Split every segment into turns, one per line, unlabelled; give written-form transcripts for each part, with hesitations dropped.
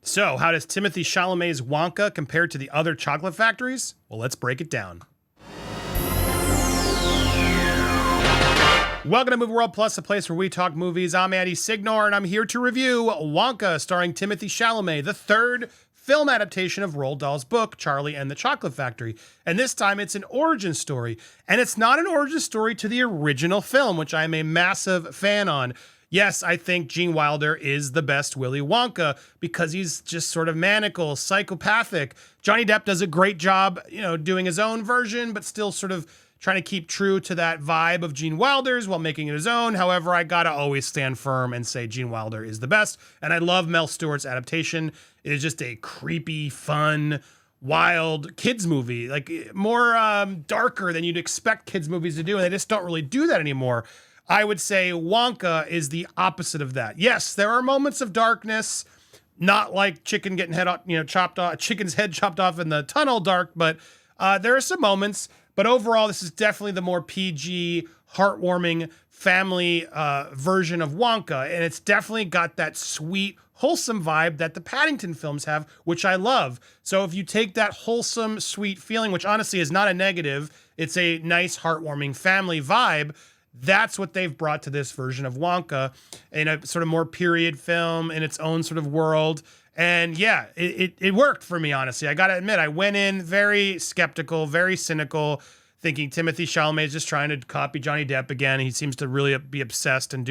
So, how does Timothée Chalamet's Wonka compare to the other chocolate factories? Well, let's break it down. Welcome to Movie World Plus, a place where we talk movies. I'm Andy Signor, and I'm here to review Wonka, starring Timothée Chalamet, the third film adaptation of Roald Dahl's book, Charlie and the Chocolate Factory. And this time it's an origin story. And it's not an origin story to the original film, which I'm a massive fan on. Yes, I think Gene Wilder is the best Willy Wonka because he's just sort of maniacal, psychopathic. Johnny Depp does a great job, doing his own version, but still sort of trying to keep true to that vibe of Gene Wilder's while making it his own. However, I gotta always stand firm and say Gene Wilder is the best. And I love Mel Stewart's adaptation. It is just a creepy, fun, wild kids movie, like more darker than you'd expect kids movies to do. And they just don't really do that anymore. I would say Wonka is the opposite of that. Yes, there are moments of darkness, not like chicken getting chopped off, chicken's head chopped off in the tunnel dark, but there are some moments. But overall, this is definitely the more PG, heartwarming family version of Wonka, and it's definitely got that sweet, wholesome vibe that the Paddington films have, which I love. So if you take that wholesome, sweet feeling, which honestly is not a negative, it's a nice, heartwarming family vibe. That's what they've brought to this version of Wonka in a sort of more period film in its own sort of world. And yeah, it worked for me, honestly. I got to admit, I went in very skeptical, very cynical, thinking Timothée Chalamet is just trying to copy Johnny Depp again. He seems to really be obsessed and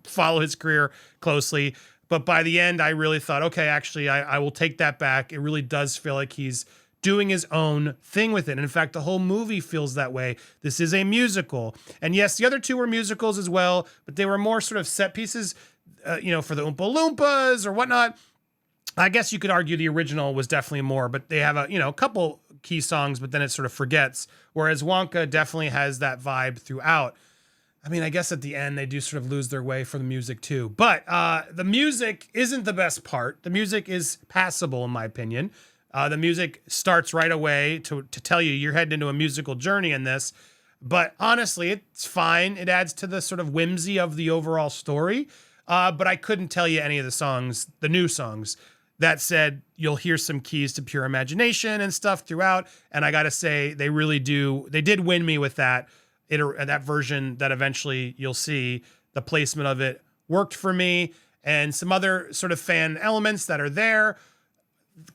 follow his career closely. But by the end, I really thought, okay, actually, I will take that back. It really does feel like he's doing his own thing with it. And in fact, the whole movie feels that way. This is a musical. And yes, the other two were musicals as well, but they were more sort of set pieces, for the Oompa Loompas or whatnot. I guess you could argue the original was definitely more, but they have a couple key songs, but then it sort of forgets. Whereas Wonka definitely has that vibe throughout. I mean, I guess at the end they do sort of lose their way for the music too, but the music isn't the best part. The music is passable in my opinion. The music starts right away to tell you you're heading into a musical journey in this. But honestly, it's fine. It adds to the sort of whimsy of the overall story. But I couldn't tell you any of the songs, the new songs. That said, you'll hear some keys to pure imagination and stuff throughout. And I got to say, they did win me with that version that eventually you'll see. The placement of it worked for me. And some other sort of fan elements that are there.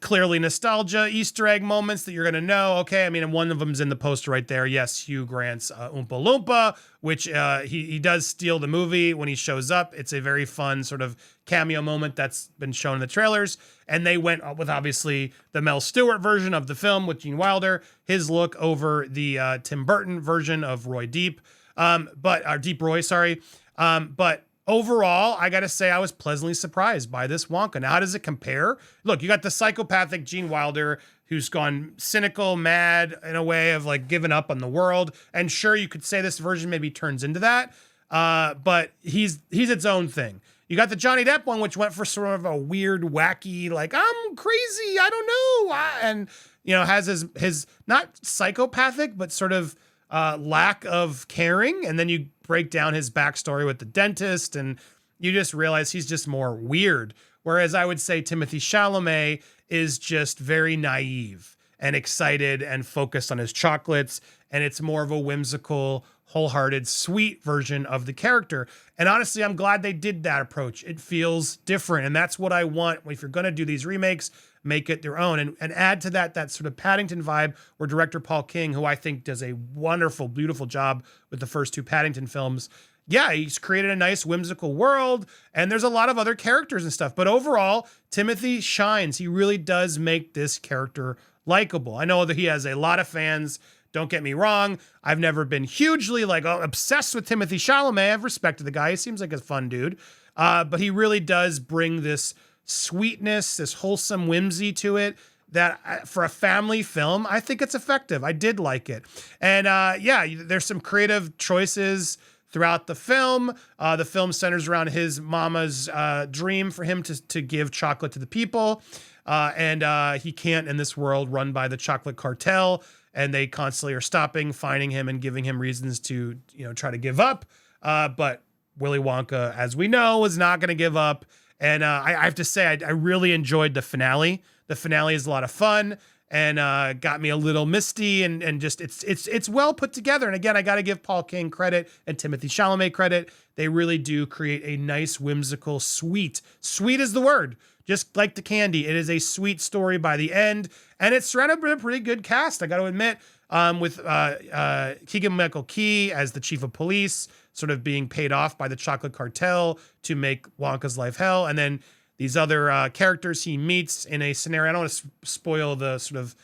Clearly nostalgia, Easter egg moments that you're going to know. Okay, I mean, and one of them's in the poster right there. Yes, Hugh Grant's Oompa Loompa, which he does steal the movie when he shows up. It's a very fun sort of cameo moment that's been shown in the trailers. And they went with, obviously, the Mel Stewart version of the film with Gene Wilder, his look over the Tim Burton version of Deep Roy, sorry. But overall, I got to say I was pleasantly surprised by this Wonka. Now, how does it compare? Look, you got the psychopathic Gene Wilder who's gone cynical, mad in a way of like giving up on the world. And sure, you could say this version maybe turns into that, but he's its own thing. You got the Johnny Depp one, which went for sort of a weird, wacky, like, I'm crazy, I don't know. And, has his not psychopathic, but sort of lack of caring. And then you break down his backstory with the dentist and you just realize he's just more weird. Whereas I would say Timothée Chalamet is just very naive and excited and focused on his chocolates. And it's more of a whimsical, wholehearted, sweet version of the character. And honestly, I'm glad they did that approach. It feels different. And that's what I want. If you're going to do these remakes, make it their own and add to that sort of Paddington vibe where director Paul King, who I think does a wonderful, beautiful job with the first two Paddington films. Yeah, he's created a nice whimsical world and there's a lot of other characters and stuff. But overall, Timothée shines. He really does make this character likable. I know that he has a lot of fans. Don't get me wrong. I've never been hugely obsessed with Timothée Chalamet. I've respected the guy. He seems like a fun dude. But he really does bring this sweetness, this wholesome whimsy to it that for a family film, I think it's effective. I did like it. And there's some creative choices throughout the film. The film centers around his mama's dream for him to give chocolate to the people. And he can't in this world run by the chocolate cartel. And they constantly are stopping, finding him and giving him reasons to, try to give up. But Willy Wonka, as we know, is not going to give up. And I have to say, I really enjoyed the finale. The finale is a lot of fun and got me a little misty, and just it's well put together. And again, I got to give Paul King credit and Timothée Chalamet credit. They really do create a nice, whimsical, sweet is the word. Just like the candy, it is a sweet story by the end, and it's surrounded by a pretty good cast, I got to admit, with Keegan-Michael Key as the chief of police, sort of being paid off by the chocolate cartel to make Wonka's life hell, and then these other characters he meets in a scenario. I don't want to spoil the sort of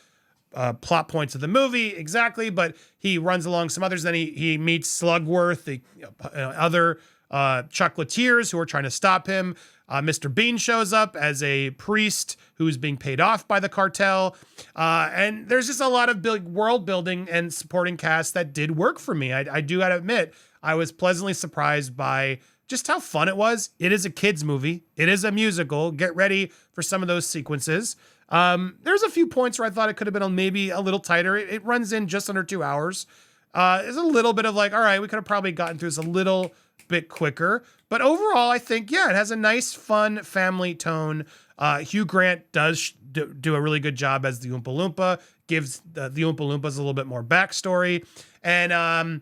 plot points of the movie exactly, but he runs along some others. Then he meets Slugworth, the other chocolatiers who are trying to stop him. Mr. Bean shows up as a priest who's being paid off by the cartel. And there's just a lot of big world building and supporting cast that did work for me. I do gotta admit, I was pleasantly surprised by just how fun it was. It is a kid's movie. It is a musical. Get ready for some of those sequences. There's a few points where I thought it could have been maybe a little tighter. It runs in just under 2 hours. There's a little bit of like, all right, we could have probably gotten through this a little bit quicker. But overall, I think, yeah, it has a nice, fun family tone. Hugh Grant does do a really good job as the Oompa Loompa, gives the Oompa Loompas a little bit more backstory. And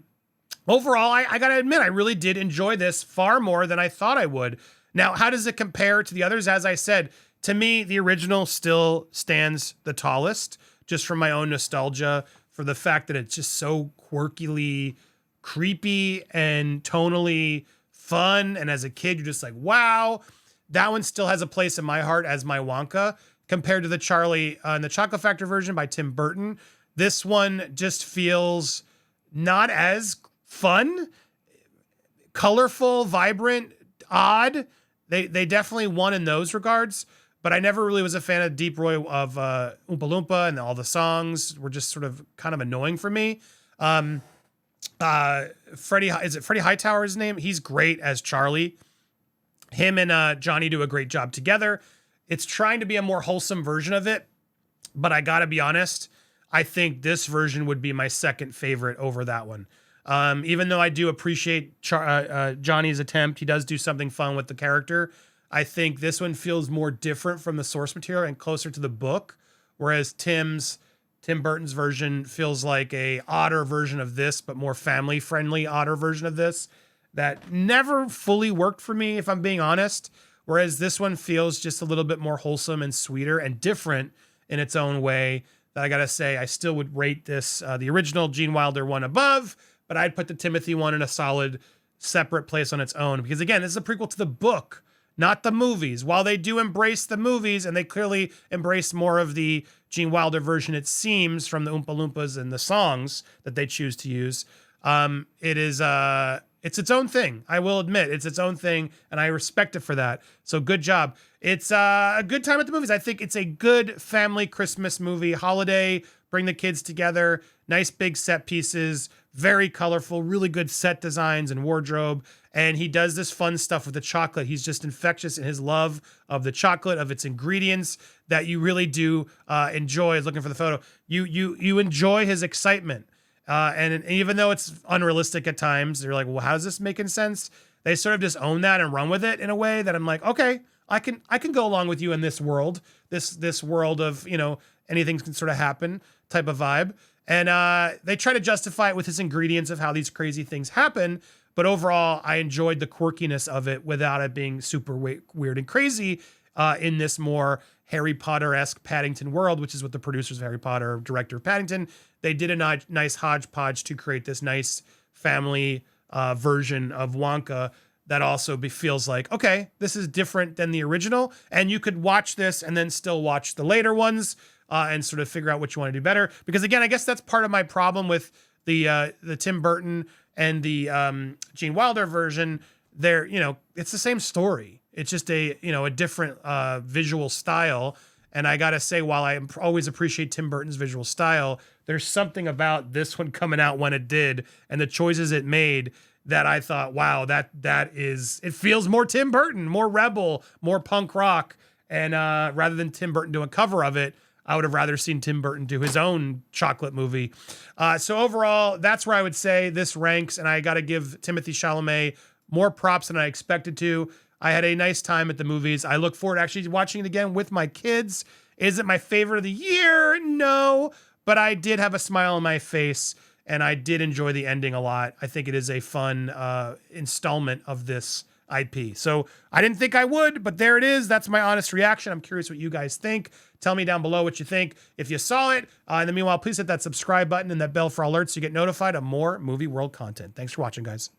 overall, I got to admit, I really did enjoy this far more than I thought I would. Now, how does it compare to the others? As I said, to me, the original still stands the tallest, just from my own nostalgia, for the fact that it's just so quirkily creepy and tonally fun. And as a kid, you're just like, wow, that one still has a place in my heart as my Wonka. Compared to the Charlie and the Chocolate Factory version by Tim Burton, this one just feels not as fun, colorful, vibrant, odd. They definitely won in those regards, but I never really was a fan of Deep Roy of Oompa Loompa, and all the songs were just sort of kind of annoying for me. Freddie Hightower's name? He's great as Charlie. Him and Johnny do a great job together. It's trying to be a more wholesome version of it, but I gotta be honest, I think this version would be my second favorite over that one. Even though I do appreciate Johnny's attempt, he does do something fun with the character. I think this one feels more different from the source material and closer to the book, whereas Tim Burton's version feels like a odder version of this, but more family-friendly odder version of this that never fully worked for me, if I'm being honest. Whereas this one feels just a little bit more wholesome and sweeter and different in its own way. That I gotta say, I still would rate this, the original Gene Wilder one above, but I'd put the Timothy one in a solid separate place on its own. Because again, this is a prequel to the book, not the movies. While they do embrace the movies, and they clearly embrace more of the Gene Wilder version, it seems, from the Oompa Loompas and the songs that they choose to use, it's its own thing. I will admit, it's its own thing, and I respect it for that. So good job. It's a good time at the movies. I think it's a good family Christmas movie, holiday, bring the kids together, nice big set pieces, very colorful, really good set designs and wardrobe. And he does this fun stuff with the chocolate. He's just infectious in his love of the chocolate, of its ingredients, that you really do enjoy. Looking for the photo, you enjoy his excitement. And even though it's unrealistic at times, they're like, well, how's this making sense? They sort of just own that and run with it in a way that I'm like, okay, I can go along with you in this world, this world of, anything can sort of happen type of vibe. And they try to justify it with his ingredients of how these crazy things happen. But overall, I enjoyed the quirkiness of it without it being super weird and crazy in this more Harry Potter-esque Paddington world, which is what the producers of Harry Potter, director of Paddington, they did a nice hodgepodge to create this nice family version of Wonka that also feels like, okay, this is different than the original. And you could watch this and then still watch the later ones and sort of figure out what you want to do better. Because again, I guess that's part of my problem with the Tim Burton and the Gene Wilder version. They're, it's the same story. It's just a different visual style. And I got to say, while I always appreciate Tim Burton's visual style, there's something about this one coming out when it did and the choices it made that I thought, wow, it feels more Tim Burton, more rebel, more punk rock. And rather than Tim Burton doing a cover of it, I would have rather seen Tim Burton do his own chocolate movie. So overall, that's where I would say this ranks. And I got to give Timothée Chalamet more props than I expected to. I had a nice time at the movies. I look forward to actually watching it again with my kids. Is it my favorite of the year? No, but I did have a smile on my face, and I did enjoy the ending a lot. I think it is a fun installment of this IP. So I didn't think I would, but there it is. That's my honest reaction. I'm curious what you guys think. Tell me down below what you think if you saw it. In the meanwhile, please hit that subscribe button and that bell for alerts so you get notified of more Movie World content. Thanks for watching, guys.